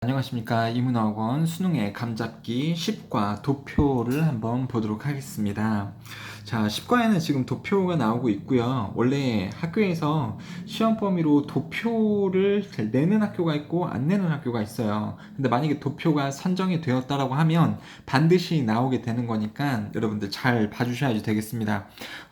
안녕하십니까. 이문학원 수능의 감잡기 10과 도표를 한번 보도록 하겠습니다. 자, 10과에는 지금 도표가 나오고 있고요. 원래 학교에서 시험 범위로 도표를 내는 학교가 있고 안 내는 학교가 있어요. 근데 만약에 도표가 선정이 되었다라고 하면 반드시 나오게 되는 거니까 여러분들 잘 봐주셔야지 되겠습니다.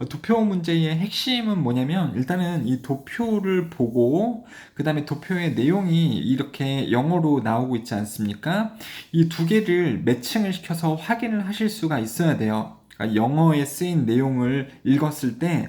도표 문제의 핵심은 뭐냐면 일단은 이 도표를 보고 그 다음에 도표의 내용이 이렇게 영어로 나오고 있지 않습니까? 이 두 개를 매칭을 시켜서 확인을 하실 수가 있어야 돼요. 그러니까 영어에 쓰인 내용을 읽었을 때,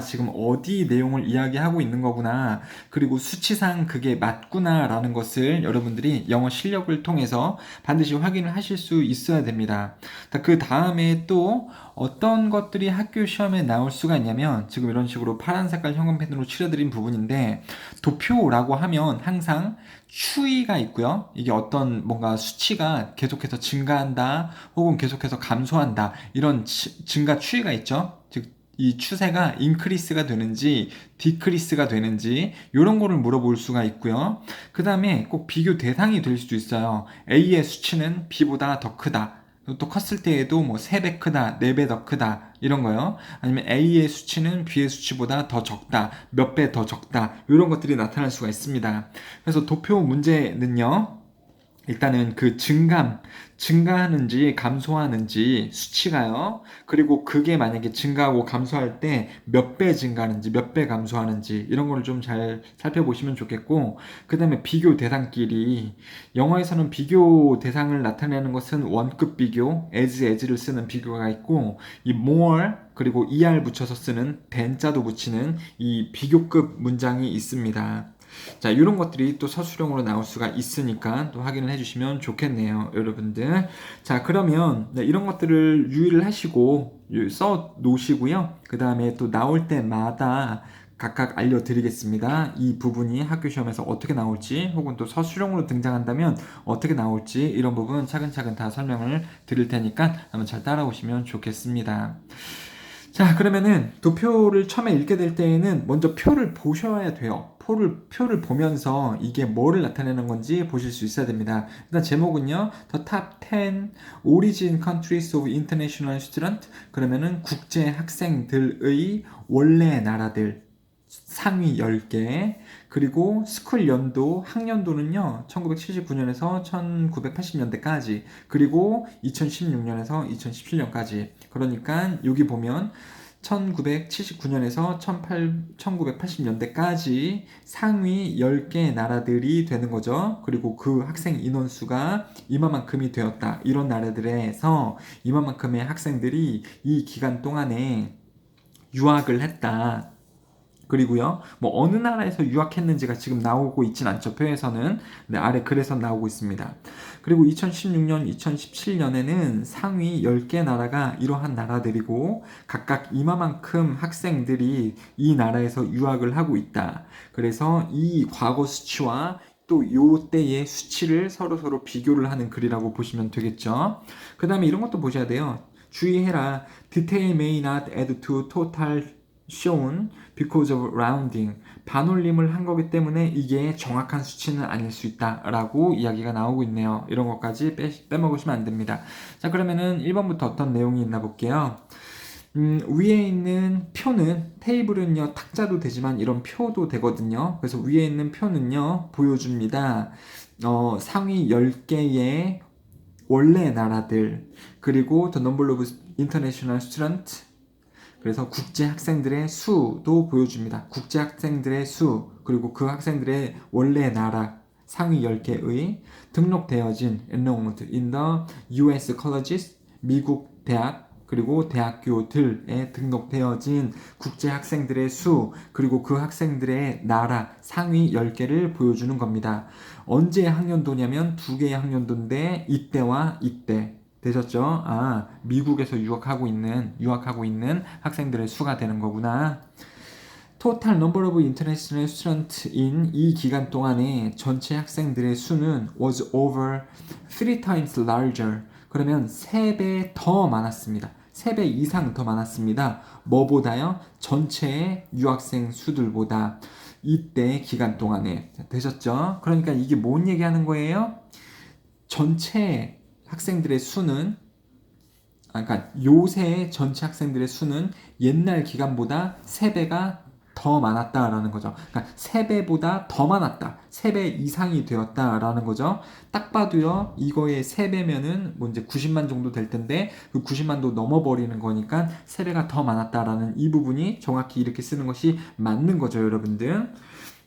지금 어디 내용을 이야기하고 있는 거구나. 그리고 수치상 그게 맞구나. 라는 것을 여러분들이 영어 실력을 통해서 반드시 확인을 하실 수 있어야 됩니다. 그 다음에 또 어떤 것들이 학교 시험에 나올 수가 있냐면, 지금 이런 식으로 파란 색깔 형광펜으로 칠해드린 부분인데, 도표라고 하면 항상 추이가 있고요. 이게 어떤 뭔가 수치가 계속해서 증가한다 혹은 계속해서 감소한다 이런 증가 추이가 있죠. 즉 이 추세가 인크리스가 되는지 디크리스가 되는지 이런 거를 물어볼 수가 있고요. 그 다음에 꼭 비교 대상이 될 수도 있어요. A의 수치는 B보다 더 크다. 또 컸을 때에도 뭐 3배 크다, 4배 더 크다 이런 거요. 아니면 A의 수치는 B의 수치보다 더 적다, 몇 배 더 적다 이런 것들이 나타날 수가 있습니다. 그래서 도표 문제는요. 일단은 그 증가하는지 감소하는지 수치가요. 그리고 그게 만약에 증가하고 감소할 때 몇 배 증가하는지 몇 배 감소하는지 이런 거를 좀 잘 살펴보시면 좋겠고, 그 다음에 비교 대상끼리 영어에서는 비교 대상을 나타내는 것은 원급 비교, as를 쓰는 비교가 있고, 이 more 그리고 er 붙여서 쓰는 than자도 붙이는 이 비교급 문장이 있습니다. 자, 이런 것들이 또 서술형으로 나올 수가 있으니까 또 확인을 해주시면 좋겠네요, 여러분들. 자, 그러면 이런 것들을 유의를 하시고 써 놓으시고요. 그 다음에 또 나올 때마다 각각 알려드리겠습니다. 이 부분이 학교 시험에서 어떻게 나올지 혹은 또 서술형으로 등장한다면 어떻게 나올지 이런 부분 차근차근 다 설명을 드릴 테니까 한번 잘 따라오시면 좋겠습니다. 자, 그러면은 도표를 처음에 읽게 될 때에는 먼저 표를 보셔야 돼요. 표를 보면서 이게 뭐를 나타내는 건지 보실 수 있어야 됩니다. 일단 제목은요, The Top 10 Origin Countries of International Student. 그러면은 국제 학생들의 원래 나라들 상위 10개. 그리고 스쿨 연도, 학년도는요, 1979년에서 1980년대까지, 그리고 2016년에서 2017년까지. 그러니까 여기 보면 1979년에서 1980년대까지 상위 10개 나라들이 되는 거죠. 그리고 그 학생 인원수가 이만큼이 되었다. 이런 나라들에서 이만큼의 학생들이 이 기간 동안에 유학을 했다. 그리고요, 뭐 어느 나라에서 유학했는지가 지금 나오고 있진 않죠. 표에서는. 네, 아래 글에서 나오고 있습니다. 그리고 2016년, 2017년에는 상위 10개 나라가 이러한 나라들이고 각각 이만큼 학생들이 이 나라에서 유학을 하고 있다. 그래서 이 과거 수치와 또 요때의 수치를 서로 비교를 하는 글이라고 보시면 되겠죠. 그 다음에 이런 것도 보셔야 돼요. 주의해라. Detail may not add to total shown because of rounding. 반올림을 한 거기 때문에 이게 정확한 수치는 아닐 수 있다 라고 이야기가 나오고 있네요. 이런 것까지 빼먹으시면 안 됩니다. 자, 그러면은 1번부터 어떤 내용이 있나 볼게요. 위에 있는 표는, 테이블은요 탁자도 되지만 이런 표도 되거든요. 그래서 위에 있는 표는요 보여줍니다. 상위 10개의 원래 나라들, 그리고 the number of international student, 그래서 국제 학생들의 수도 보여줍니다. 국제 학생들의 수, 그리고 그 학생들의 원래 나라 상위 10개의 등록되어진 enrolled in the US colleges, 미국 대학, 그리고 대학교들에 등록되어진 국제 학생들의 수, 그리고 그 학생들의 나라 상위 10개를 보여주는 겁니다. 언제 학년도냐면 두 개의 학년도인데 이때와 이때. 되셨죠? 미국에서 유학하고 있는 학생들의 수가 되는 거구나. Total number of international students in 이 기간 동안에 전체 학생들의 수는 was over 3 times larger. 그러면 3배 더 많았습니다. 3배 이상 더 많았습니다. 뭐보다요? 전체 유학생 수들보다. 이때 기간 동안에 되셨죠? 그러니까 이게 뭔 얘기하는 거예요? 전체 학생들의 수는 그러니까 요새 전체 학생들의 수는 옛날 기간보다 3배가 더 많았다라는 거죠. 그러니까 3배보다 더 많았다. 3배 이상이 되었다라는 거죠. 딱 봐도요, 이거의 3배면은 뭐 이제 90만 정도 될 텐데, 그 90만도 넘어버리는 거니까 3배가 더 많았다라는 이 부분이 정확히 이렇게 쓰는 것이 맞는 거죠, 여러분들.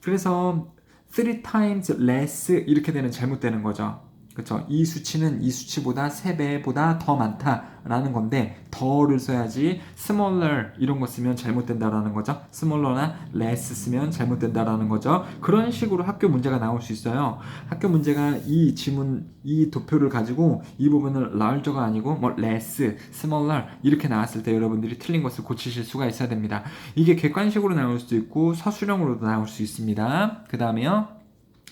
그래서 3 times less 이렇게 되면 잘못되는 거죠. 그렇죠? 이 수치는 이 수치보다 3배보다 더 많다라는 건데 더를 써야지 smaller 이런 거 쓰면 잘못된다라는 거죠. smaller나 less 쓰면 잘못된다라는 거죠. 그런 식으로 학교 문제가 나올 수 있어요. 학교 문제가 이 지문, 이 도표를 가지고 이 부분을 larger가 아니고 뭐 less, smaller 이렇게 나왔을 때 여러분들이 틀린 것을 고치실 수가 있어야 됩니다. 이게 객관식으로 나올 수도 있고 서술형으로도 나올 수 있습니다. 그 다음에요.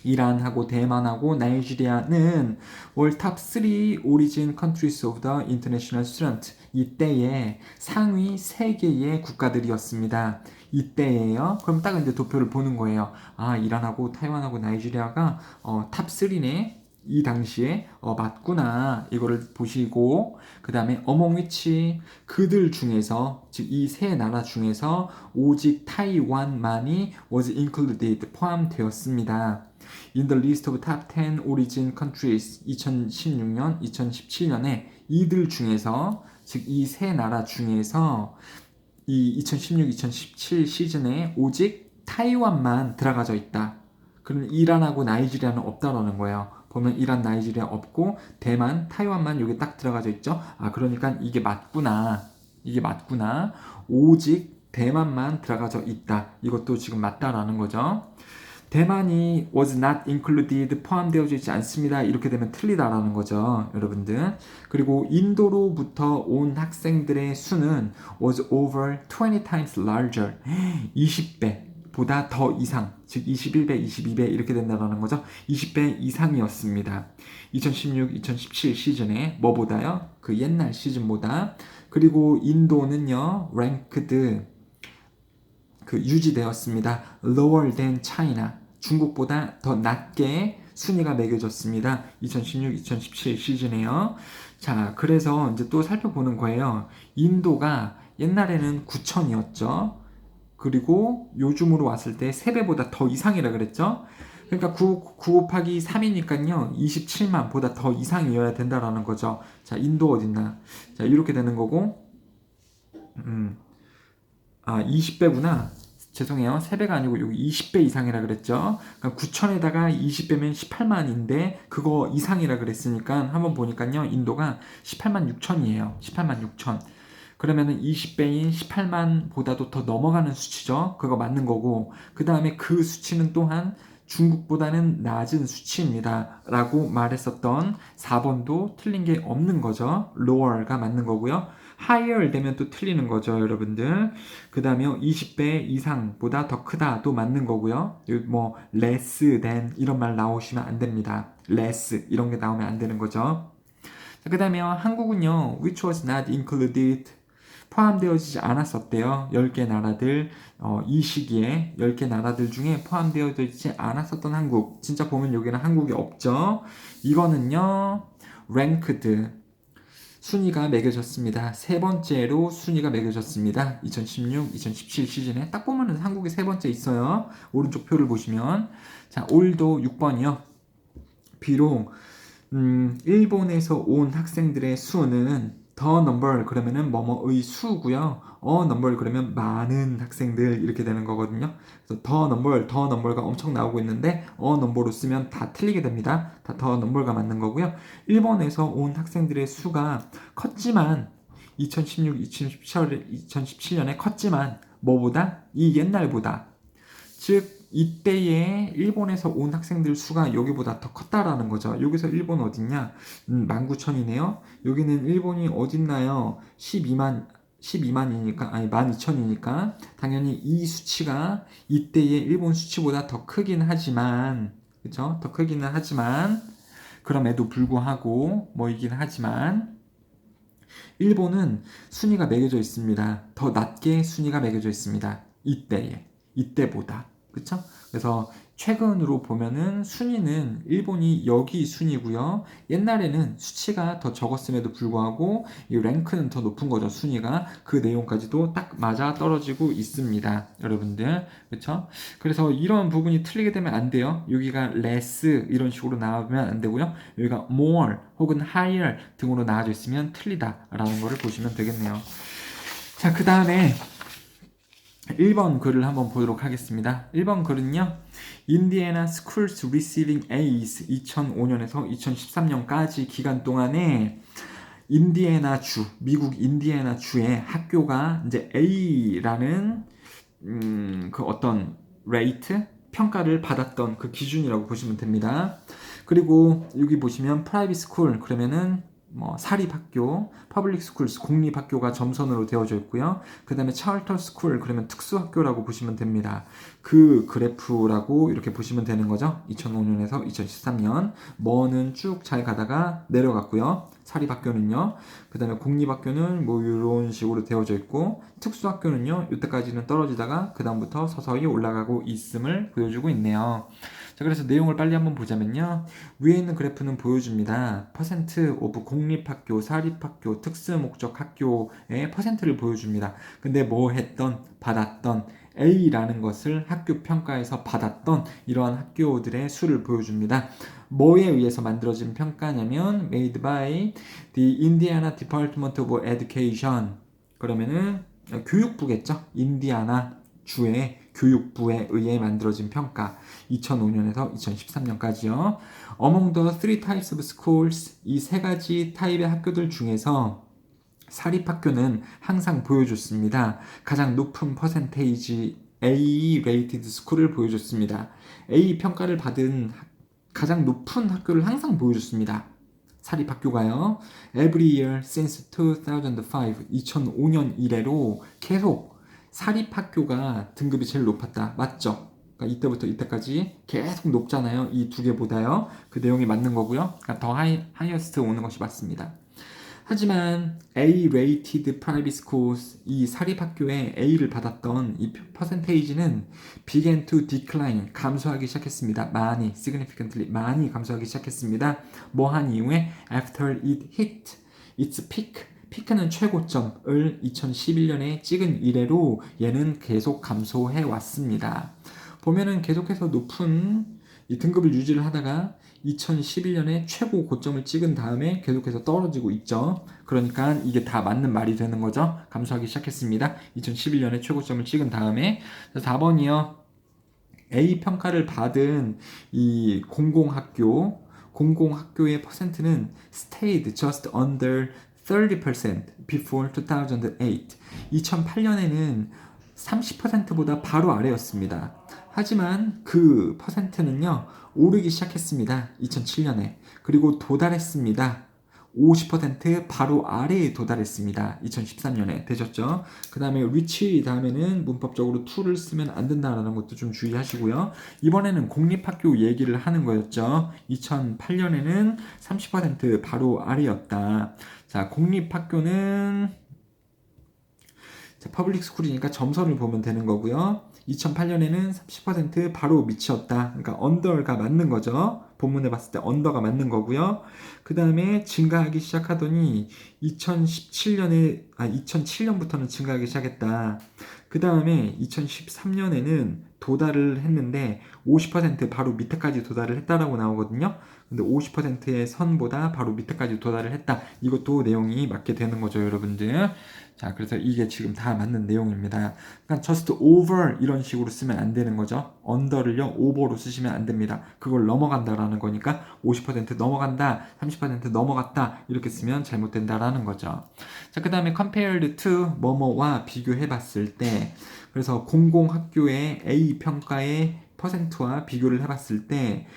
이란하고 대만하고 나이지리아는 월 탑 3 origin countries of the international student 이때의 상위 3개의 국가들이었습니다. 이때예요. 그럼 딱 이제 도표를 보는 거예요. 아, 이란하고 타이완하고 나이지리아가 탑 3네. 이 당시에 맞구나 이거를 보시고 그 다음에 among which 그들 중에서 즉 이 세 나라 중에서 오직 타이완만이 was included 포함되었습니다. In the list of top 10 origin countries 2016년, 2017년에 이들 중에서 즉 이 세 나라 중에서 이 2016, 2017 시즌에 오직 타이완만 들어가져 있다. 그럼 이란하고 나이지리아는 없다라는 거예요. 보면 이란, 나이지리아 없고 대만, 타이완만 여기 딱 들어가져 있죠. 아, 그러니까 이게 맞구나. 이게 맞구나. 오직 대만만 들어가져 있다. 이것도 지금 맞다라는 거죠. 대만이 was not included 포함되어져 있지 않습니다. 이렇게 되면 틀리다라는 거죠, 여러분들. 그리고 인도로부터 온 학생들의 수는 was over 20 times larger. 20배. 보다 더 이상, 즉 21배, 22배 이렇게 된다는 거죠. 20배 이상이었습니다. 2016, 2017 시즌에 뭐보다요? 그 옛날 시즌보다. 그리고 인도는요, ranked 그 유지되었습니다. lower than China. 중국보다 더 낮게 순위가 매겨졌습니다. 2016, 2017 시즌에요. 자, 그래서 이제 또 살펴보는 거예요. 인도가 옛날에는 9천이었죠. 그리고 요즘으로 왔을 때 3배보다 더 이상이라 그랬죠. 그러니까 9 곱하기 3이니까요. 27만 보다 더 이상이어야 된다라는 거죠. 자, 인도 어딨나? 자, 이렇게 되는 거고. 20배구나. 죄송해요. 3배가 아니고 여기 20배 이상이라 그랬죠. 그러니까 9천에다가 20배면 18만인데 그거 이상이라 그랬으니까 한번 보니까요. 인도가 18만 6천이에요. 18만 6천. 그러면은 20배인 18만보다도 더 넘어가는 수치죠. 그거 맞는 거고. 그 다음에 그 수치는 또한 중국보다는 낮은 수치입니다. 라고 말했었던 4번도 틀린 게 없는 거죠. lower가 맞는 거고요. higher 되면 또 틀리는 거죠, 여러분들. 그 다음에 20배 이상보다 더 크다도 맞는 거고요. 뭐 less than 이런 말 나오시면 안 됩니다. less 이런 게 나오면 안 되는 거죠. 그 다음에 한국은요, which was not included 포함되어지지 않았었대요. 10개 나라들, 이 시기에 10개 나라들 중에 포함되어지지 않았었던 한국. 진짜 보면 여기는 한국이 없죠. 이거는요, ranked. 순위가 매겨졌습니다. 세 번째로 순위가 매겨졌습니다. 2016, 2017 시즌에 딱 보면은 한국이 세 번째 있어요. 오른쪽 표를 보시면. 자, 올도 6번이요. 비록 일본에서 온 학생들의 수는 더 넘버 그러면은 뭐뭐의 수고요. 넘버 그러면 많은 학생들 이렇게 되는 거거든요. 그래서 더 넘버가 엄청 나오고 있는데 넘버로 쓰면 다 틀리게 됩니다. 다 더 넘버가 맞는 거고요. 일본에서 온 학생들의 수가 컸지만 2016, 2017년에 컸지만 뭐보다 이 옛날보다 즉 이때에 일본에서 온 학생들 수가 여기보다 더 컸다라는 거죠. 여기서 일본 어딨냐? 19,000이네요. 여기는 일본이 어딨나요? 12만이니까, 아니 12,000이니까 당연히 이 수치가 이때의 일본 수치보다 더 크긴 하지만, 그쵸? 더 크기는 하지만, 그럼에도 불구하고 뭐이긴 하지만 일본은 순위가 매겨져 있습니다. 더 낮게 순위가 매겨져 있습니다. 이때보다. 그쵸? 그래서 최근으로 보면은 순위는 일본이 여기 순위고요. 옛날에는 수치가 더 적었음에도 불구하고 이 랭크는 더 높은 거죠. 순위가 그 내용까지도 딱 맞아 떨어지고 있습니다. 여러분들, 그렇죠? 그래서 이런 부분이 틀리게 되면 안 돼요. 여기가 less 이런 식으로 나오면 안 되고요. 여기가 more 혹은 higher 등으로 나와져 있으면 틀리다라는 거를 보시면 되겠네요. 자, 그 다음에 1번 글을 한번 보도록 하겠습니다. 1번 글은요. 인디애나 Schools Receiving A's 2005년에서 2013년까지 기간 동안에 인디애나 주, 미국 인디애나 주의 학교가 이제 A라는 그 어떤 레이트 평가를 받았던 그 기준이라고 보시면 됩니다. 그리고 여기 보시면 프라이빗 스쿨 그러면은 뭐 사립학교, 퍼블릭 스쿨스 공립학교가 점선으로 되어져 있고요. 그 다음에 차얼터 스쿨 그러면 특수학교라고 보시면 됩니다. 그 그래프라고 이렇게 보시면 되는 거죠. 2005년에서 2013년 뭐는 쭉 잘 가다가 내려갔고요. 사립학교는요. 그 다음에 공립학교는 뭐 이런 식으로 되어져 있고 특수학교는요. 이때까지는 떨어지다가 그 다음부터 서서히 올라가고 있음을 보여주고 있네요. 자, 그래서 내용을 빨리 한번 보자면요. 위에 있는 그래프는 보여줍니다. 퍼센트 오브 공립학교, 사립학교, 특수목적 학교의 퍼센트를 보여줍니다. 근데 뭐 했던, 받았던 A라는 것을 학교 평가에서 받았던 이러한 학교들의 수를 보여줍니다. 뭐에 의해서 만들어진 평가냐면 made by the Indiana Department of Education 그러면은 교육부겠죠. 인디아나 주의 교육부에 의해 만들어진 평가 2005년에서 2013년까지요. Among the three types of schools 이 세 가지 타입의 학교들 중에서 사립학교는 항상 보여줬습니다. 가장 높은 퍼센테이지 A rated school을 보여줬습니다. A 평가를 받은 가장 높은 학교를 항상 보여줬습니다. 사립학교가요. Every year since 2005, 2005년 이래로 계속 사립학교가 등급이 제일 높았다. 맞죠? 그러니까 이때부터 이때까지 계속 높잖아요. 이 두 개보다요. 그 내용이 맞는 거고요. 그러니까 더 하이어스트 오는 것이 맞습니다. 하지만 A-rated private schools, 이 사립학교에 A를 받았던 이 퍼센테이지는 began to decline, 감소하기 시작했습니다. 많이, significantly, 많이 감소하기 시작했습니다. 뭐 한 이후에 after it hit its peak, 피크는 최고점을 2011년에 찍은 이래로 얘는 계속 감소해 왔습니다. 보면은 계속해서 높은 이 등급을 유지를 하다가 2011년에 최고 고점을 찍은 다음에 계속해서 떨어지고 있죠. 그러니까 이게 다 맞는 말이 되는 거죠. 감소하기 시작했습니다. 2011년에 최고점을 찍은 다음에 4번이요. A 평가를 받은 이 공공학교의 퍼센트는 stayed just under 30% before 2008. 2008년에는 30%보다 바로 아래였습니다. 하지만 그 퍼센트는요, 오르기 시작했습니다. 2007년에. 그리고 도달했습니다. 50% 바로 아래에 도달했습니다. 2013년에 되셨죠? 그 다음에 reach 다음에는 문법적으로 to를 쓰면 안 된다라는 것도 좀 주의하시고요. 이번에는 공립학교 얘기를 하는 거였죠. 2008년에는 30% 바로 아래였다. 자, 공립학교는 퍼블릭 스쿨이니까 점선을 보면 되는 거고요. 2008년에는 30% 바로 밑이었다. 그러니까 언더가 맞는 거죠. 본문에 봤을 때 언더가 맞는 거고요. 그 다음에 증가하기 시작하더니 2007년부터는 증가하기 시작했다. 그 다음에 2013년에는 도달을 했는데 50% 바로 밑에까지 도달을 했다라고 나오거든요. 근데 50%의 선보다 바로 밑에까지 도달을 했다. 이것도 내용이 맞게 되는 거죠, 여러분들. 자, 그래서 이게 지금 다 맞는 내용입니다. 그러니까 just over 이런 식으로 쓰면 안 되는 거죠. under를요, over로 쓰시면 안 됩니다. 그걸 넘어간다라는 거니까 50% 넘어간다, 30% 넘어갔다 이렇게 쓰면 잘못된다라는 거죠. 자, 그 다음에 compared to 뭐뭐와 비교해 봤을 때 그래서 공공학교의 A 평가의 퍼센트와 비교를 해봤을 때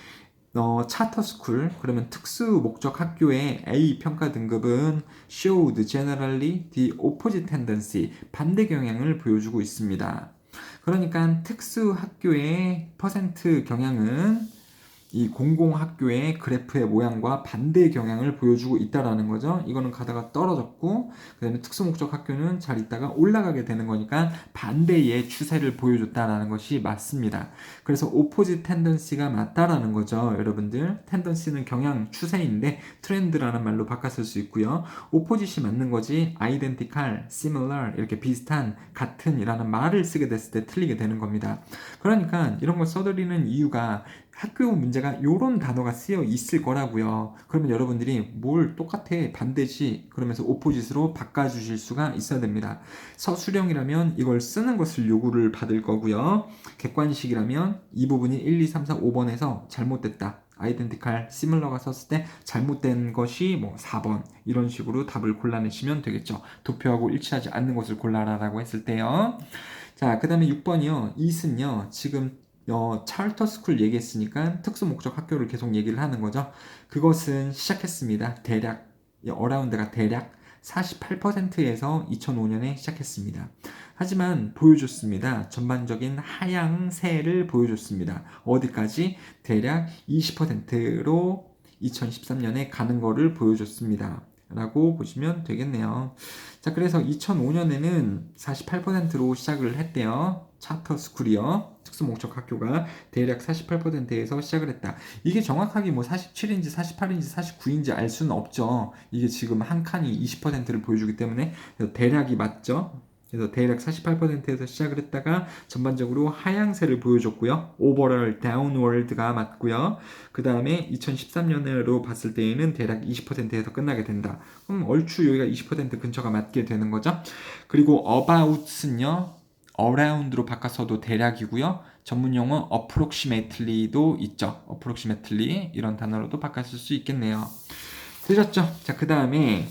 차터 스쿨 그러면 특수 목적 학교의 A 평가 등급은 showed generally the opposite tendency 반대 경향을 보여주고 있습니다. 그러니까 특수 학교의 퍼센트 경향은 이 공공학교의 그래프의 모양과 반대 경향을 보여주고 있다라는 거죠. 이거는 가다가 떨어졌고, 그 다음에 특수목적 학교는 잘 있다가 올라가게 되는 거니까 반대의 추세를 보여줬다라는 것이 맞습니다. 그래서 opposite tendency가 맞다라는 거죠. 여러분들, tendency는 경향, 추세인데 트렌드라는 말로 바꿨을 수 있고요. opposite이 맞는 거지 identical, similar 이렇게 비슷한, 같은 이라는 말을 쓰게 됐을 때 틀리게 되는 겁니다. 그러니까 이런 걸 써드리는 이유가 학교 문제가 이런 단어가 쓰여 있을 거라고요. 그러면 여러분들이 뭘 똑같아 반대지 그러면서 오포짓으로 바꿔주실 수가 있어야 됩니다. 서술형이라면 이걸 쓰는 것을 요구를 받을 거고요. 객관식이라면 이 부분이 1, 2, 3, 4, 5번에서 잘못됐다. 아이덴티칼, 시밀러가 썼을 때 잘못된 것이 뭐 4번 이런 식으로 답을 골라내시면 되겠죠. 도표하고 일치하지 않는 것을 골라라라고 했을 때요. 자, 그 다음에 6번이요. 이슨요. 지금 차르터 스쿨 얘기했으니까 특수 목적 학교를 계속 얘기를 하는 거죠. 그것은 시작했습니다. 대략 어라운드가 대략 48%에서 2005년에 시작했습니다. 하지만 보여줬습니다. 전반적인 하향세를 보여줬습니다. 어디까지? 대략 20%로 2013년에 가는 거를 보여줬습니다. 라고 보시면 되겠네요. 자, 그래서 2005년에는 48%로 시작을 했대요. 차터 스쿨이요. 특수목적 학교가 대략 48%에서 시작을 했다. 이게 정확하게 뭐 47인지 48인지 49인지 알 수는 없죠. 이게 지금 한 칸이 20%를 보여주기 때문에 대략이 맞죠. 그래서 대략 48%에서 시작을 했다가 전반적으로 하향세를 보여줬고요. 오버럴 다운월드가 맞고요. 그 다음에 2013년으로 봤을 때에는 대략 20%에서 끝나게 된다. 그럼 얼추 여기가 20% 근처가 맞게 되는 거죠. 그리고 about은요. around로 바꿔서도 대략이고요. 전문 용어 approximately도 있죠. approximately 이런 단어로도 바꿨을 수 있겠네요. 되셨죠? 자, 그 다음에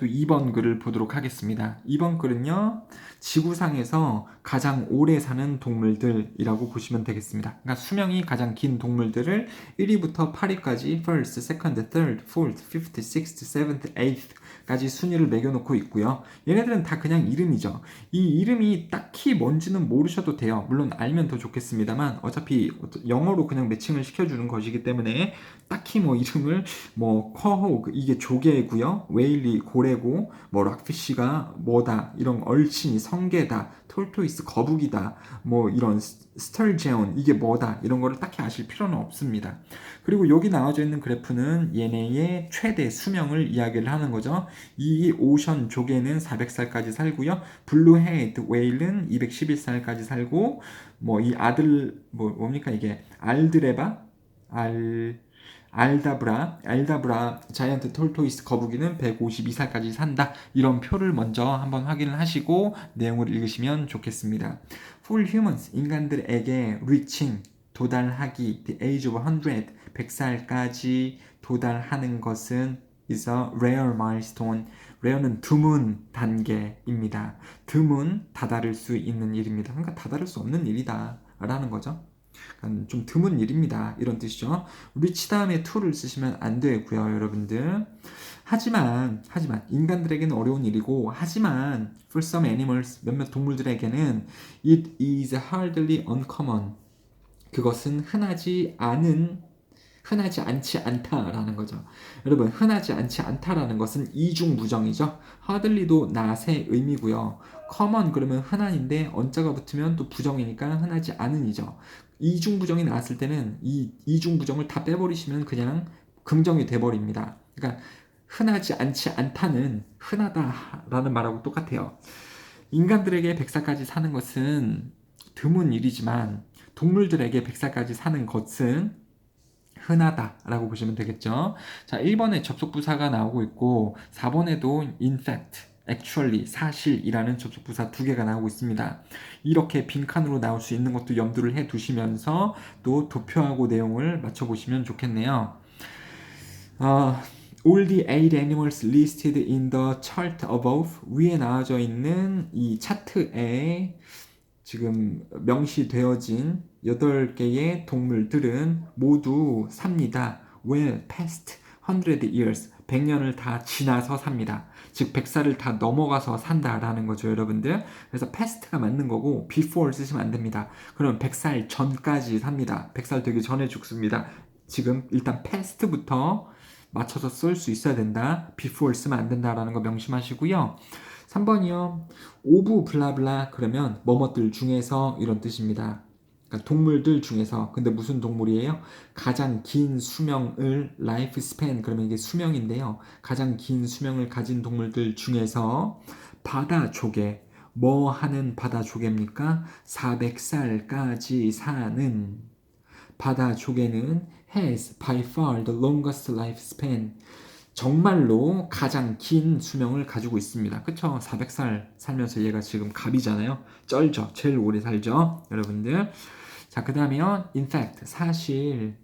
또 2번 글을 보도록 하겠습니다. 2번 글은요. 지구상에서 가장 오래 사는 동물들이라고 보시면 되겠습니다. 그러니까 수명이 가장 긴 동물들을 1위부터 8위까지 first, second, third, fourth, fifth, sixth, seventh, eighth 까지 순위를 매겨놓고 있고요. 얘네들은 다 그냥 이름이죠. 이 이름이 딱히 뭔지는 모르셔도 돼요. 물론 알면 더 좋겠습니다만 어차피 영어로 그냥 매칭을 시켜주는 것이기 때문에 딱히 뭐 이름을 뭐 커호 이게 조개고요. 웨일리 고래고 뭐 락피쉬가 뭐다 이런 얼친이 성게다 톨토이스 거북이다 뭐 이런 스털제온 이게 뭐다 이런 거를 딱히 아실 필요는 없습니다. 그리고 여기 나와져 있는 그래프는 얘네의 최대 수명을 이야기를 하는 거죠. 이 오션 조개는 400살까지 살고요. 블루헤드 웨일은 211살까지 살고 뭐 이 아들 뭡니까 이게 알다브라 자이언트 톨토이스 거북이는 152살까지 산다. 이런 표를 먼저 한번 확인을 하시고 내용을 읽으시면 좋겠습니다. For humans, 인간들에게 reaching, 도달하기, the age of 100, 100살까지 도달하는 것은 is a rare milestone. rare는 드문 단계입니다. 드문 다다를 수 있는 일입니다. 그러니까 다다를 수 없는 일이다 라는 거죠. 좀 드문 일입니다. 이런 뜻이죠. reach 다음에 to를 쓰시면 안 되고요, 여러분들. 하지만 인간들에게는 어려운 일이고 하지만 for some animals 몇몇 동물들에게는 it is hardly uncommon. 그것은 흔하지 않지 않다라는 거죠. 여러분, 흔하지 않지 않다라는 것은 이중부정이죠. hardly도 not의 의미고요. common 그러면 흔한인데 on자가 붙으면 또 부정이니까 흔하지 않은이죠. 이중부정이 나왔을 때는 이 이중부정을 다 빼버리시면 그냥 긍정이 돼버립니다. 그러니까 흔하지 않지 않다는 흔하다라는 말하고 똑같아요. 인간들에게 100살까지 사는 것은 드문 일이지만 동물들에게 100살까지 사는 것은 흔하다라고 보시면 되겠죠. 자, 1번에 접속부사가 나오고 있고 4번에도 in fact, actually, 사실이라는 접속부사 2개가 나오고 있습니다. 이렇게 빈칸으로 나올 수 있는 것도 염두를 해 두시면서 또 도표하고 내용을 맞춰보시면 좋겠네요. All the 8 animals listed in the chart above 위에 나와져 있는 이 차트에 지금 명시되어진 8개의 동물들은 모두 삽니다. Well past 100 years, 100년을 다 지나서 삽니다. 즉 100살을 다 넘어가서 산다라는 거죠, 여러분들. 그래서 past가 맞는 거고 before 쓰시면 안 됩니다. 그럼 100살 전까지 삽니다. 100살 되기 전에 죽습니다. 지금 일단 past부터 맞춰서 쓸 수 있어야 된다. before 쓰면 안 된다라는 거 명심하시고요. 3번이요. 오브 블라블라 그러면 뭐뭐들 중에서 이런 뜻입니다. 그러니까 동물들 중에서. 근데 무슨 동물이에요? 가장 긴 수명을 라이프 스팬 그러면 이게 수명인데요. 가장 긴 수명을 가진 동물들 중에서 바다 조개 뭐 하는 바다 조개입니까? 400살까지 사는 바다 조개는 has by far the longest lifespan. 정말로 가장 긴 수명을 가지고 있습니다. 그쵸? 400살 살면서 얘가 지금 갑이잖아요. 쩔죠? 제일 오래 살죠? 여러분들. 자, 그 다음에요. In fact, 사실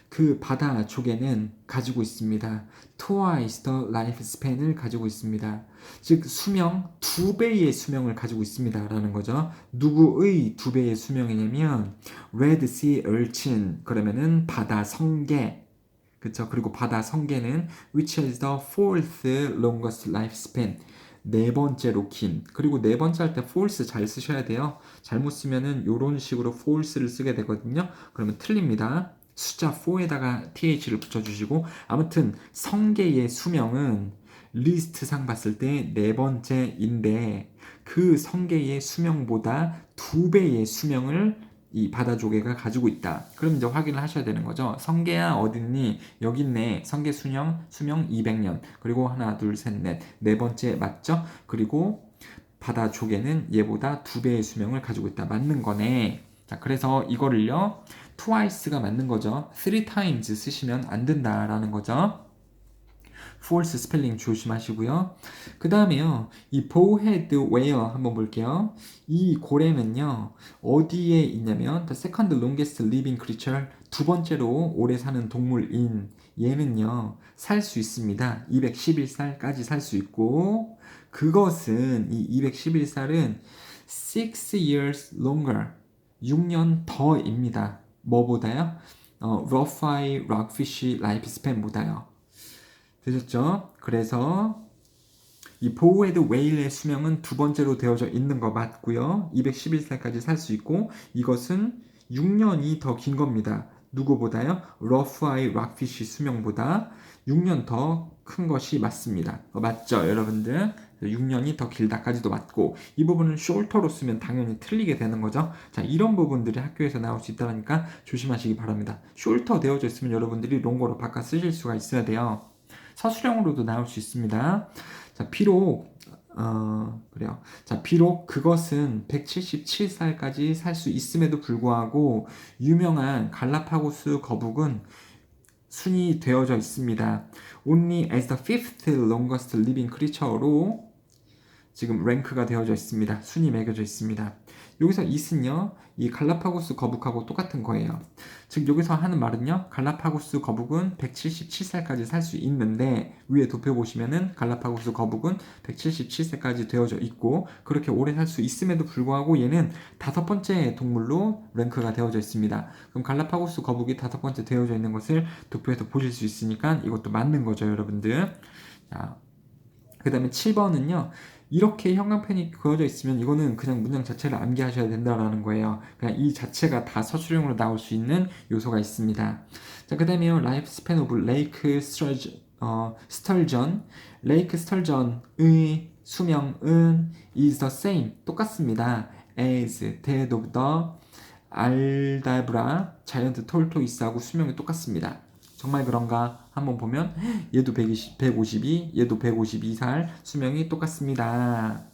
그 바다 조개는 가지고 있습니다. Twice the lifespan을 가지고 있습니다. 즉 수명 2배의 수명을 가지고 있습니다. 라는 거죠. 누구의 2배의 수명이냐면 Red Sea Urchin 그러면은 바다 성게 그쵸? 그리고 바다 성게는 which has the fourth longest lifespan 네 번째로 긴. 그리고 네 번째 할 때 false 잘 쓰셔야 돼요. 잘못 쓰면은 이런 식으로 false를 쓰게 되거든요. 그러면 틀립니다. 숫자 4에다가 th를 붙여주시고 아무튼 성게의 수명은 리스트상 봤을 때 네 번째인데 그 성게의 수명보다 2배의 수명을 이 바다조개가 가지고 있다. 그럼 이제 확인을 하셔야 되는 거죠. 성게야 어딨니? 여기 있네. 성게 수명 200년. 그리고 하나, 둘, 셋, 넷. 네 번째 맞죠? 그리고 바다조개는 얘보다 2배의 수명을 가지고 있다. 맞는 거네. 자, 그래서 이거를요. twice가 맞는 거죠. 3 times 쓰시면 안 된다라는 거죠. false 스펠링 조심하시고요. 그 다음에요. 이 bowhead whale 한번 볼게요. 이 고래는요. 어디에 있냐면 the second longest living creature 두 번째로 오래 사는 동물인 얘는요. 살 수 있습니다. 211살까지 살 수 있고 그것은 이 211살은 6 years longer 6년 더입니다. 뭐보다요? rough-eye rockfish lifespan보다요. 되셨죠? 그래서 이 보우헤드 웨일의 수명은 두 번째로 되어져 있는 거 맞고요. 211살까지 살 수 있고 이것은 6년이 더 긴 겁니다. 누구보다요? 러프아이 락피쉬 수명보다 6년 더 큰 것이 맞습니다. 맞죠, 여러분들? 6년이 더 길다까지도 맞고 이 부분은 숄터로 쓰면 당연히 틀리게 되는 거죠. 자, 이런 부분들이 학교에서 나올 수 있다니까 조심하시기 바랍니다. 숄터 되어져 있으면 여러분들이 롱거로 바꿔 쓰실 수가 있어야 돼요. 서술형으로도 나올 수 있습니다. 자, 그래요. 자, 비록 그것은 177살까지 살 수 있음에도 불구하고 유명한 갈라파고스 거북은 순위 되어져 있습니다. Only as the fifth longest living creature로 지금 랭크가 되어져 있습니다. 순위 매겨져 있습니다. 여기서 it은요, 이 갈라파고스 거북하고 똑같은 거예요. 즉 여기서 하는 말은요, 갈라파고스 거북은 177살까지 살 수 있는데 위에 도표 보시면은 갈라파고스 거북은 177세까지 되어져 있고 그렇게 오래 살 수 있음에도 불구하고 얘는 5번째 동물로 랭크가 되어져 있습니다. 그럼 갈라파고스 거북이 5번째 되어져 있는 것을 도표에서 보실 수 있으니까 이것도 맞는 거죠, 여러분들. 자, 그 다음에 7번은요. 이렇게 형광펜이 그어져 있으면 이거는 그냥 문장 자체를 암기하셔야 된다라는 거예요. 그냥 이 자체가 다 서술형으로 나올 수 있는 요소가 있습니다. 자, 그 다음에요. 라이프 스팬 오브 레이크 스털전. 레이크 스털전의 수명은 is the same. 똑같습니다. as that of the 알다브라 자이언트 톨토이스하고 수명이 똑같습니다. 정말 그런가? 한번 보면 얘도 152, 얘도 152살 수명이 똑같습니다.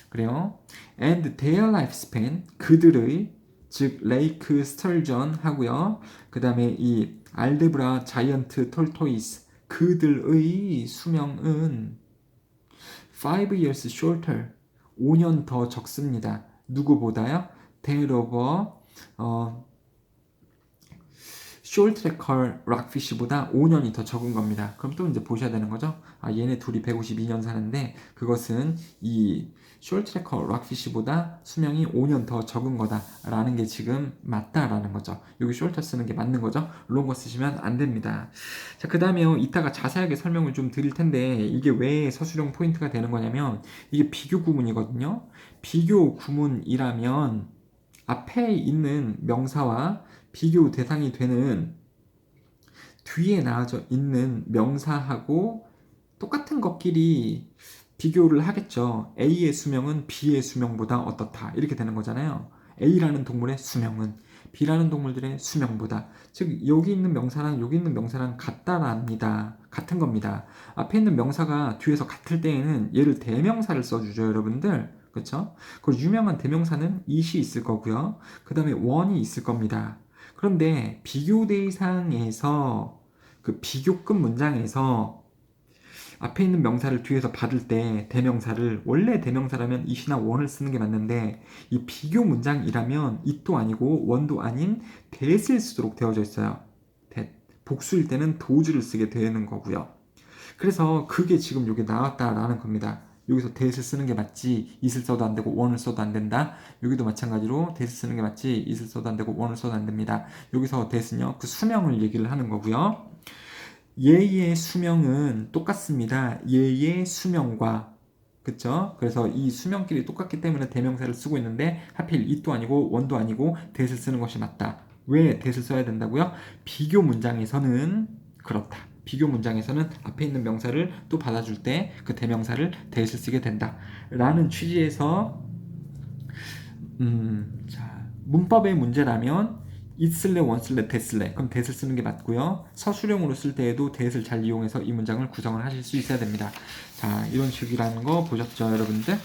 그래요. And their lifespan 그들의 즉 레이크 스털전 하고요. 그 다음에 이 알데브라 자이언트 톨토이스 그들의 수명은 5 years shorter 5년 더 적습니다. 누구보다요? That of 숄트트래커 락피쉬보다 5년이 더 적은 겁니다. 그럼 또 이제 보셔야 되는 거죠. 얘네 둘이 152년 사는데 그것은 이 숄트트래커 락피쉬보다 수명이 5년 더 적은 거다라는 게 지금 맞다라는 거죠. 여기 숄터 쓰는 게 맞는 거죠. 롱거 쓰시면 안 됩니다. 자, 그 다음에 이따가 자세하게 설명을 좀 드릴 텐데 이게 왜 서술형 포인트가 되는 거냐면 이게 비교 구문이거든요. 비교 구문이라면 앞에 있는 명사와 비교 대상이 되는 뒤에 나와져 있는 명사하고 똑같은 것끼리 비교를 하겠죠. A의 수명은 B의 수명보다 어떻다. 이렇게 되는 거잖아요. A라는 동물의 수명은 B라는 동물들의 수명보다. 즉 여기 있는 명사랑 여기 있는 명사랑 같다랍니다. 같은 겁니다. 앞에 있는 명사가 뒤에서 같을 때에는 얘를 대명사를 써주죠, 여러분들. 그렇죠? 그 유명한 대명사는 it이 있을 거고요. 그 다음에 one이 있을 겁니다. 그런데 비교 대상에서 그 비교급 문장에서 앞에 있는 명사를 뒤에서 받을 때 대명사를 원래 대명사라면 it이나 one을 쓰는 게 맞는데 이 비교 문장이라면 it도 아니고 one도 아닌 that을 쓰도록 되어져 있어요. that. 복수일 때는 does를 쓰게 되는 거고요. 그래서 그게 지금 여기 나왔다라는 겁니다. 여기서 that을 쓰는 게 맞지 it을 써도 안 되고 one을 써도 안 된다. 여기도 마찬가지로 that을 쓰는 게 맞지 it을 써도 안 되고 one을 써도 안 됩니다. 여기서 that은요 그 수명을 얘기를 하는 거고요. 얘의 수명은 똑같습니다. 얘의 수명과 그쵸? 그래서 이 수명끼리 똑같기 때문에 대명사를 쓰고 있는데 하필 it도 아니고 one도 아니고 that을 쓰는 것이 맞다. 왜 that을 써야 된다고요? 비교 문장에서는 그렇다. 비교 문장에서는 앞에 있는 명사를 또 받아줄 때 그 대명사를 that을 쓰게 된다. 라는 취지에서 자, 문법의 문제라면 it 쓸래, one 쓸래, that 쓸래. 그럼 that을 쓰는 게 맞고요. 서술형으로 쓸 때에도 that을 잘 이용해서 이 문장을 구성을 하실 수 있어야 됩니다. 자, 이런 식이라는 거 보셨죠, 여러분들?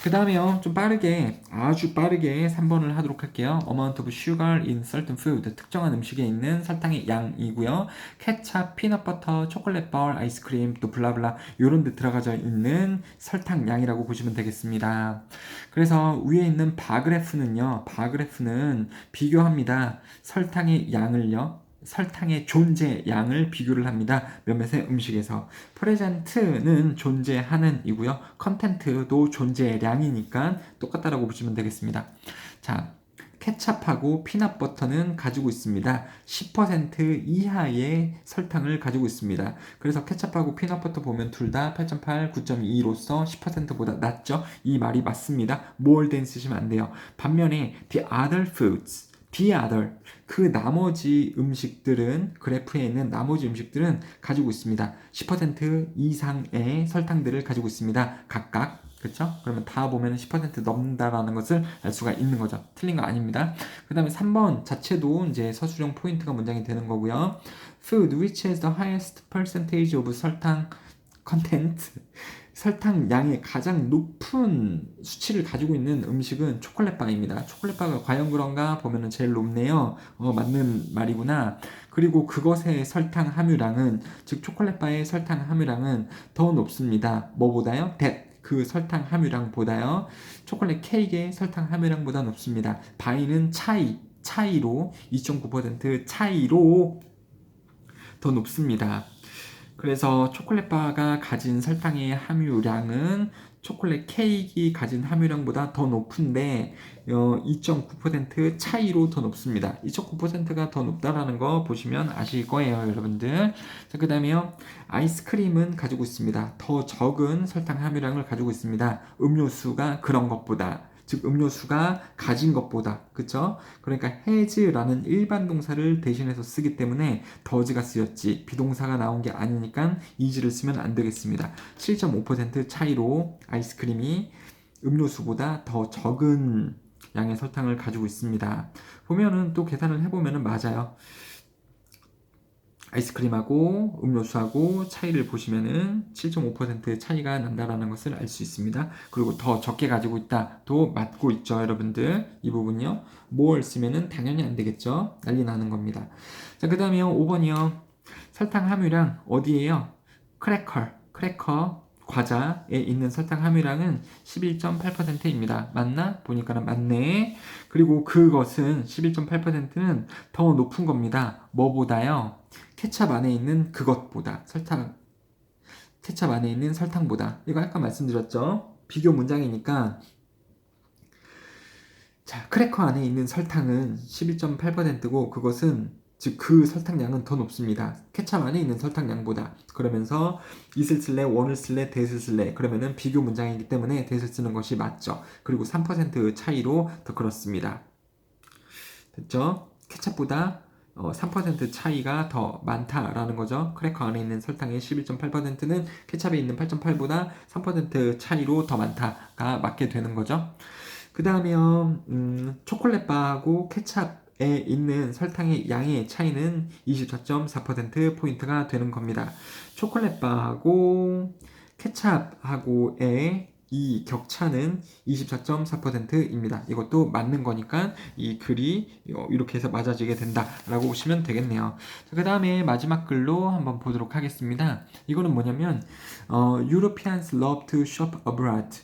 그 다음에요, 좀 빠르게, 아주 빠르게 3번을 하도록 할게요. amount of sugar in certain food. 특정한 음식에 있는 설탕의 양이고요. 케찹, 피넛버터, 초콜릿볼, 아이스크림, 또 블라블라 요런 데 들어가져 있는 설탕 양이라고 보시면 되겠습니다. 그래서 위에 있는 바그래프는요, 바그래프는 비교합니다. 설탕의 양을요, 설탕의 존재 양을 비교를 합니다. 몇몇의 음식에서. 프레젠트는 존재하는 이고요. 컨텐트도 존재량이니까 똑같다라고 보시면 되겠습니다. 자, 케찹하고 피넛버터는 가지고 있습니다. 10% 이하의 설탕을 가지고 있습니다. 그래서 케찹하고 피넛버터 보면 둘 다 8.8, 9.2로서 10%보다 낮죠? 이 말이 맞습니다. more than 쓰시면 안 돼요. 반면에 the other foods, the other, 그 나머지 음식들은, 그래프에 있는 나머지 음식들은 가지고 있습니다. 10% 이상의 설탕들을 가지고 있습니다. 각각. 그렇죠? 그러면 다 보면 10% 넘는다라는 것을 알 수가 있는 거죠. 틀린 거 아닙니다. 그 다음에 3번 자체도 이제 서술형 포인트가 문장이 되는 거고요. Food which has the highest percentage of 설탕 content. 설탕 양의 가장 높은 수치를 가지고 있는 음식은 초콜릿바입니다. 초콜릿바가 과연 그런가 보면은 제일 높네요. 맞는 말이구나. 그리고 그것의 설탕 함유량은, 즉 초콜릿바의 설탕 함유량은 더 높습니다. 뭐보다요? 그 설탕 함유량보다요. 초콜릿 케이크의 설탕 함유량보다 높습니다. 바이는 차이로 2.9% 차이로 더 높습니다. 그래서 초콜릿바가 가진 설탕의 함유량은 초콜릿 케이크가 가진 함유량보다 더 높은데 2.9% 차이로 더 높습니다. 2.9%가 더 높다라는 거 보시면 아실 거예요, 여러분들. 자, 그 다음에요. 아이스크림은 가지고 있습니다. 더 적은 설탕 함유량을 가지고 있습니다. 음료수가 그런 것보다, 즉 음료수가 가진 것보다, 그쵸? 그러니까 has라는 일반 동사를 대신해서 쓰기 때문에 does가 쓰였지 비동사가 나온 게 아니니까 is를 쓰면 안 되겠습니다. 7.5% 차이로 아이스크림이 음료수보다 더 적은 양의 설탕을 가지고 있습니다. 보면은 또 계산을 해보면은 맞아요. 아이스크림하고 음료수하고 차이를 보시면은 7.5% 차이가 난다라는 것을 알 수 있습니다. 그리고 더 적게 가지고 있다도 맞고 있죠, 여러분들. 이 부분요. more 쓰면은 당연히 안 되겠죠. 난리 나는 겁니다. 자, 그 다음에요. 5번이요. 설탕 함유량 어디에요? 크래커 과자에 있는 설탕 함유량은 11.8%입니다. 맞나? 보니까는 맞네. 그리고 그것은 11.8%는 더 높은 겁니다. 뭐보다요? 케찹 안에 있는 그것보다 케찹 안에 있는 설탕보다. 이거 아까 말씀드렸죠? 비교 문장이니까 자, 크래커 안에 있는 설탕은 11.8%고 그것은 즉 그 설탕량은 더 높습니다. 케찹 안에 있는 설탕량보다. 그러면서 is을 쓸래, one을 쓸래, that을 쓸래. 그러면은 비교 문장이기 때문에 that을 쓰는 것이 맞죠. 그리고 3% 차이로 더 그렇습니다. 됐죠? 케찹보다 3% 차이가 더 많다라는 거죠. 크래커 안에 있는 설탕의 11.8%는 케찹에 있는 8.8보다 3% 차이로 더 많다가 맞게 되는 거죠. 그 다음에요, 초콜릿바하고 케찹에 있는 설탕의 양의 차이는 24.4%포인트가 되는 겁니다. 초콜릿바하고 케찹하고의 이 격차는 24.4%입니다. 이것도 맞는 거니까 이 글이 이렇게 해서 맞아지게 된다라고 보시면 되겠네요. 그 다음에 마지막 글로 한번 보도록 하겠습니다. 이거는 뭐냐면 Europeans love to shop abroad.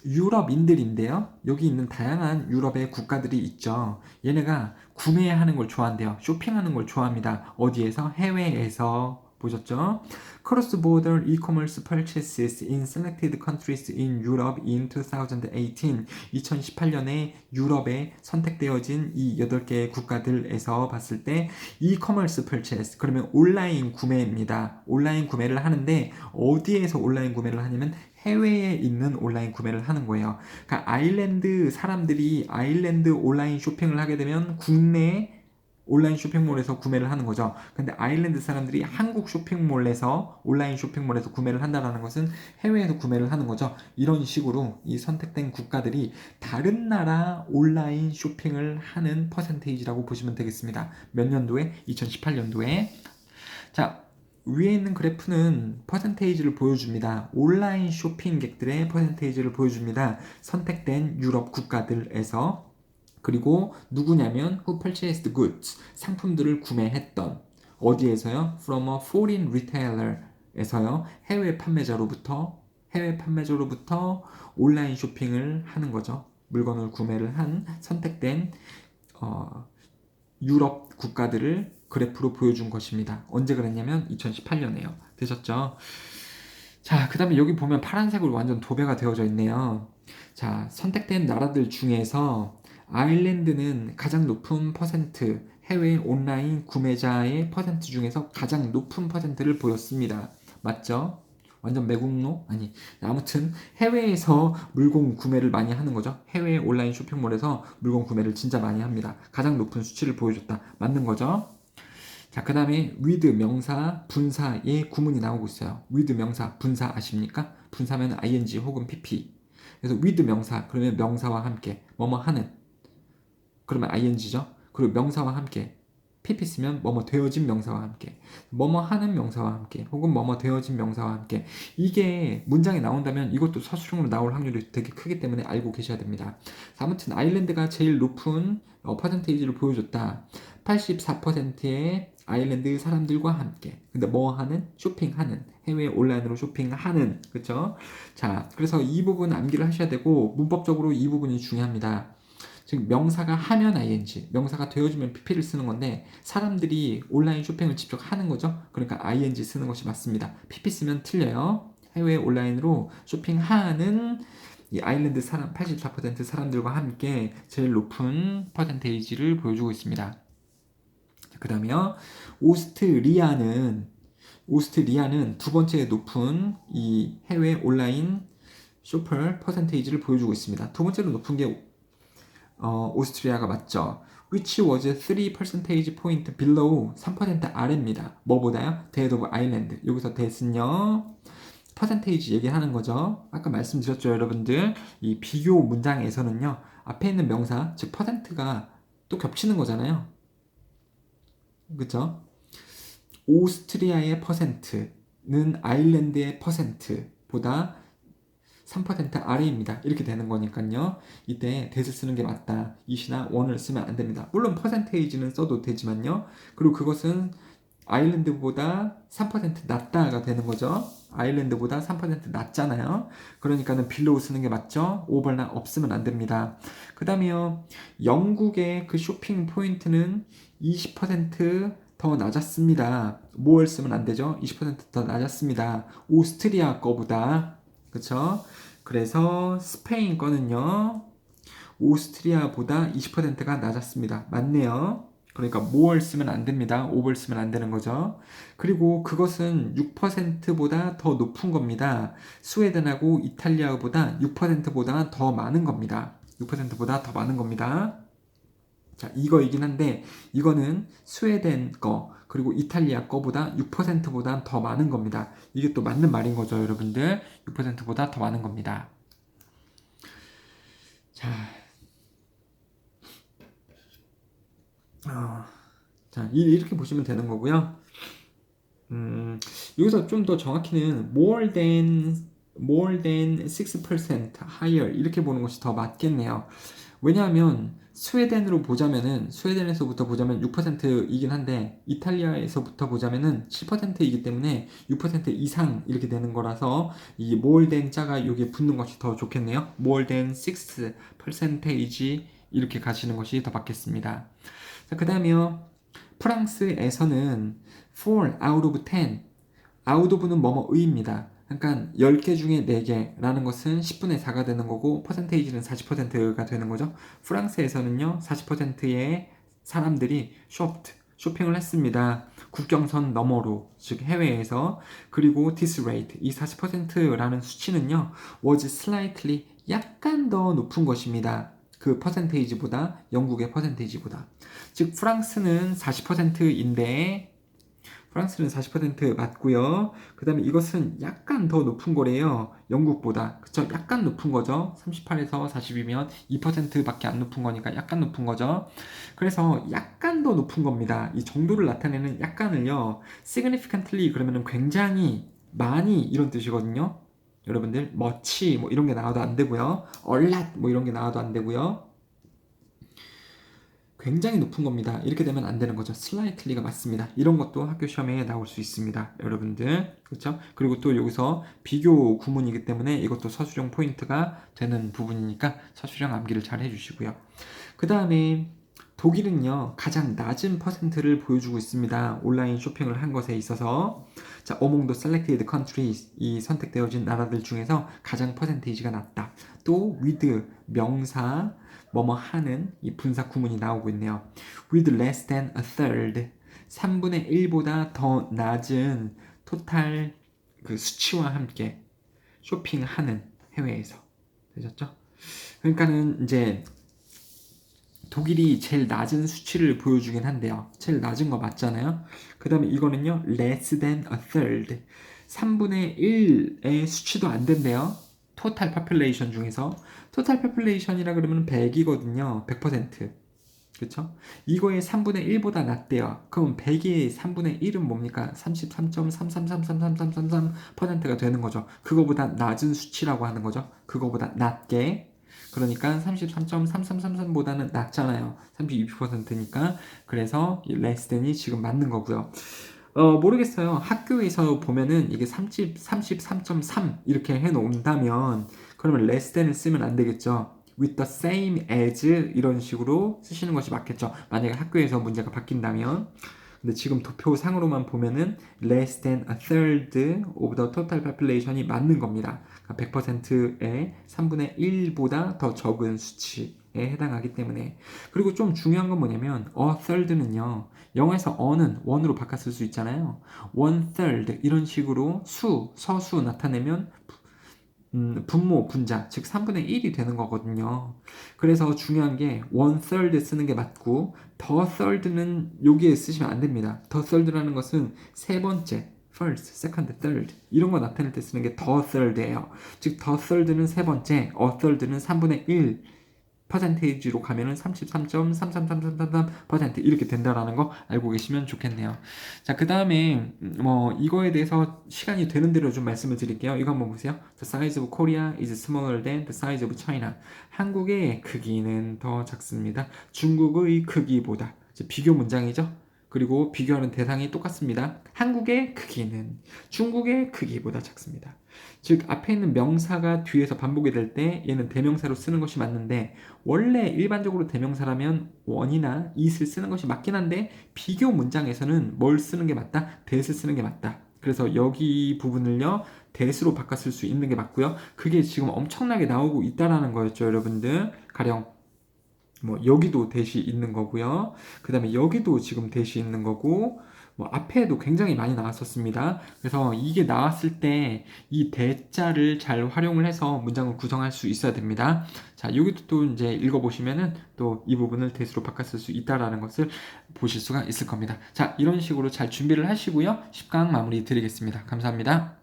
유럽인들인데요. 여기 있는 다양한 유럽의 국가들이 있죠. 얘네가 구매하는 걸 좋아한대요. 쇼핑하는 걸 좋아합니다. 어디에서? 해외에서. 보셨죠? Cross-border e-commerce purchases in selected countries in Europe in 2018. 2018년에 유럽에 선택되어진 이 8개의 국가들에서 봤을 때 e-commerce purchase, 그러면 온라인 구매입니다. 온라인 구매를 하는데 어디에서 온라인 구매를 하냐면 해외에 있는 온라인 구매를 하는 거예요. 그러니까 아일랜드 사람들이 아일랜드 온라인 쇼핑을 하게 되면 국내 온라인 쇼핑몰에서 구매를 하는 거죠. 근데 아일랜드 사람들이 한국 쇼핑몰에서 온라인 쇼핑몰에서 구매를 한다는 것은 해외에서 구매를 하는 거죠. 이런 식으로 이 선택된 국가들이 다른 나라 온라인 쇼핑을 하는 퍼센테이지라고 보시면 되겠습니다. 몇 년도에? 2018년도에. 자, 위에 있는 그래프는 퍼센테이지를 보여줍니다. 온라인 쇼핑객들의 퍼센테이지를 보여줍니다. 선택된 유럽 국가들에서. 그리고 누구냐면 who purchased goods, 상품들을 구매했던. 어디에서요? From a foreign retailer 에서요. 해외 판매자로부터 온라인 쇼핑을 하는 거죠. 물건을 구매를 한 선택된 유럽 국가들을 그래프로 보여준 것입니다. 언제 그랬냐면 2018년에요. 되셨죠? 자, 그 다음에 여기 보면 파란색으로 완전 도배가 되어져 있네요. 자, 선택된 나라들 중에서 아일랜드는 가장 높은 퍼센트, 해외 온라인 구매자의 퍼센트 중에서 가장 높은 퍼센트를 보였습니다. 맞죠? 완전 매국노? 아니, 아무튼 해외에서 물건 구매를 많이 하는 거죠. 해외 온라인 쇼핑몰에서 물건 구매를 진짜 많이 합니다. 가장 높은 수치를 보여줬다. 맞는 거죠? 자, 그 다음에 with 명사, 분사의 구문이 나오고 있어요. with 명사, 분사 아십니까? 분사면 ing 혹은 pp. 그래서 with 명사, 그러면 명사와 함께 뭐뭐 하는, 그러면 ing죠. 그리고 명사와 함께 pp 쓰면 뭐뭐 되어진 명사와 함께, 뭐뭐 하는 명사와 함께, 혹은 뭐뭐 되어진 명사와 함께. 이게 문장에 나온다면 이것도 서술형으로 나올 확률이 되게 크기 때문에 알고 계셔야 됩니다. 아무튼 아일랜드가 제일 높은 퍼센테이지를 보여줬다. 84%의 아일랜드 사람들과 함께. 근데 뭐 하는? 쇼핑하는. 해외 온라인으로 쇼핑하는. 그쵸? 자, 그래서 이 부분 암기를 하셔야 되고, 문법적으로 이 부분이 중요합니다. 즉 명사가 하면 ing, 명사가 되어주면 pp를 쓰는 건데 사람들이 온라인 쇼핑을 직접 하는 거죠. 그러니까 ing 쓰는 것이 맞습니다. pp 쓰면 틀려요. 해외 온라인으로 쇼핑하는 이 아일랜드 사람 84% 사람들과 함께 제일 높은 퍼센테이지를 보여주고 있습니다. 그 다음에요. 오스트리아는 두 번째 높은 이 해외 온라인 쇼퍼 퍼센테이지를 보여주고 있습니다. 두 번째로 높은 게 오스트리아가 맞죠. which was 3 percentage point below 3% 아래입니다. 뭐보다요? that of Ireland. 여기서 that은요. 퍼센테이지 얘기하는 거죠. 아까 말씀드렸죠, 여러분들. 이 비교 문장에서는요. 앞에 있는 명사, 즉 퍼센트가 또 겹치는 거잖아요. 그죠? 오스트리아의 퍼센트는 아일랜드의 퍼센트보다 3% 아래입니다. 이렇게 되는 거니까요. 이때 that을 쓰는 게 맞다. is나 one을 쓰면 안 됩니다. 물론 퍼센테이지는 써도 되지만요. 그리고 그것은 아일랜드보다 3% 낮다가 되는 거죠. 아일랜드보다 3% 낮잖아요. 그러니까는 below 쓰는 게 맞죠? over나 없으면 안 됩니다. 그 다음에요. 영국의 그 쇼핑 포인트는 20%더 낮았습니다. more 쓰면 안 되죠? 20%더 낮았습니다. 오스트리아 거보다. 그쵸? 그래서 스페인 거는요. 오스트리아보다 20%가 낮았습니다. 맞네요. 그러니까 more 쓰면 안 됩니다. over 쓰면 안 되는 거죠. 그리고 그것은 6%보다 더 높은 겁니다. 스웨덴하고 이탈리아보다 6%보다 더 많은 겁니다. 6%보다 더 많은 겁니다. 자, 이거이긴 한데 이거는 스웨덴 거 그리고 이탈리아 거보다 6%보다 더 많은 겁니다. 이게 또 맞는 말인 거죠, 여러분들. 6%보다 더 많은 겁니다. 자, 자, 이렇게 보시면 되는 거고요. 여기서 좀 더 정확히는 more than 6% higher 이렇게 보는 것이 더 맞겠네요. 왜냐하면 스웨덴에서부터 보자면 6%이긴 한데 이탈리아에서부터 보자면은 7%이기 때문에 6% 이상 이렇게 되는 거라서 이 more than 자가 여기에 붙는 것이 더 좋겠네요. more than 6% 이렇게 가시는 것이 더 맞겠습니다. 자, 그 다음에요. 프랑스에서는 4 out of 10 out of는 뭐뭐의입니다. 그러니까 10개 중에 4개라는 것은 10분의 4가 되는 거고 퍼센테이지는 40%가 되는 거죠. 프랑스에서는요. 40%의 사람들이 쇼핑을 했습니다. 국경선 너머로, 즉 해외에서. 그리고 this rate, 이 40%라는 수치는요. was slightly 약간 더 높은 것입니다. 그 퍼센테이지보다, 영국의 퍼센테이지보다. 즉 프랑스는 40%인데 프랑스는 40% 맞고요. 그 다음에 이것은 약간 더 높은 거래요. 영국보다. 그쵸? 약간 높은 거죠. 38에서 40이면 2%밖에 안 높은 거니까 약간 높은 거죠. 그래서 약간 더 높은 겁니다. 이 정도를 나타내는 약간을요. significantly 그러면은 굉장히 많이 이런 뜻이거든요. 여러분들 much 뭐 이런 게 나와도 안 되고요. a lot 뭐 이런 게 나와도 안 되고요. 굉장히 높은 겁니다. 이렇게 되면 안 되는 거죠. slightly가 맞습니다. 이런 것도 학교 시험에 나올 수 있습니다. 여러분들. 그렇죠? 그리고 또 여기서 비교 구문이기 때문에 이것도 서술형 포인트가 되는 부분이니까 서술형 암기를 잘 해주시고요. 그 다음에 독일은요. 가장 낮은 퍼센트를 보여주고 있습니다. 온라인 쇼핑을 한 것에 있어서. 자, among the selected countries 이 선택되어진 나라들 중에서 가장 퍼센테이지가 낮다. 또 with 명사 뭐뭐 하는 이 분사 구문이 나오고 있네요. with less than a third 3분의 1보다 더 낮은 토탈 그 수치와 함께 쇼핑하는 해외에서 되셨죠? 그러니까는 이제 독일이 제일 낮은 수치를 보여주긴 한데요. 제일 낮은 거 맞잖아요. 그 다음에 이거는요. less than a third 3분의 1의 수치도 안 된대요. 토탈 퍼퓰레이션 중에서 토탈 퍼퓰레이션이라 그러면 100이거든요. 100%. 그쵸? 이거의 3분의 1보다 낮대요. 그럼 100의 3분의 1은 뭡니까? 33.3333333%가 되는 거죠. 그거보다 낮은 수치라고 하는 거죠. 그거보다 낮게. 그러니까 33.3333보다는 낮잖아요. 32%니까. 그래서 less than이 지금 맞는 거고요. 모르겠어요. 학교에서 보면은 이게 33.3 이렇게 해놓는다면 그러면 less than을 쓰면 안 되겠죠. with the same as 이런 식으로 쓰시는 것이 맞겠죠. 만약에 학교에서 문제가 바뀐다면. 근데 지금 도표상으로만 보면은 less than a third of the total population이 맞는 겁니다. 그러니까 100%의 3분의 1보다 더 적은 수치에 해당하기 때문에. 그리고 좀 중요한 건 뭐냐면 a third는요. 영어에서 a는 one으로 바꿨을 수 있잖아요. one third 이런 식으로 서수 나타내면 분모, 분자, 즉 3분의 1이 되는 거거든요. 그래서 중요한 게 one third 쓰는 게 맞고 the third는 여기에 쓰시면 안 됩니다. the third라는 것은 세 번째, first, second, third 이런 거 나타낼 때 쓰는 게 the third예요. 즉 the third는 세 번째, a third는 3분의 1 퍼센테이지로 가면은 33.33333% 이렇게 된다라는 거 알고 계시면 좋겠네요. 자, 그 다음에 뭐 이거에 대해서 시간이 되는 대로 좀 말씀을 드릴게요. 이거 한번 보세요. The size of Korea is smaller than the size of China. 한국의 크기는 더 작습니다. 중국의 크기보다. 비교 문장이죠. 그리고 비교하는 대상이 똑같습니다. 한국의 크기는 중국의 크기보다 작습니다. 즉 앞에 있는 명사가 뒤에서 반복이 될 때 얘는 대명사로 쓰는 것이 맞는데, 원래 일반적으로 대명사라면 원이나 it을 쓰는 것이 맞긴 한데 비교 문장에서는 뭘 쓰는 게 맞다? that을 쓰는 게 맞다. 그래서 여기 부분을요 that으로 바꿨을 수 있는 게 맞고요. 그게 지금 엄청나게 나오고 있다라는 거였죠, 여러분들. 가령 뭐 여기도 that이 있는 거고요. 그 다음에 여기도 지금 that이 있는 거고, 뭐 앞에도 굉장히 많이 나왔었습니다. 그래서 이게 나왔을 때 이 that자를 잘 활용을 해서 문장을 구성할 수 있어야 됩니다. 자, 여기도 또 이제 읽어보시면은 또 이 부분을 that으로 바꿨을 수 있다라는 것을 보실 수가 있을 겁니다. 자, 이런 식으로 잘 준비를 하시고요. 10강 마무리 드리겠습니다. 감사합니다.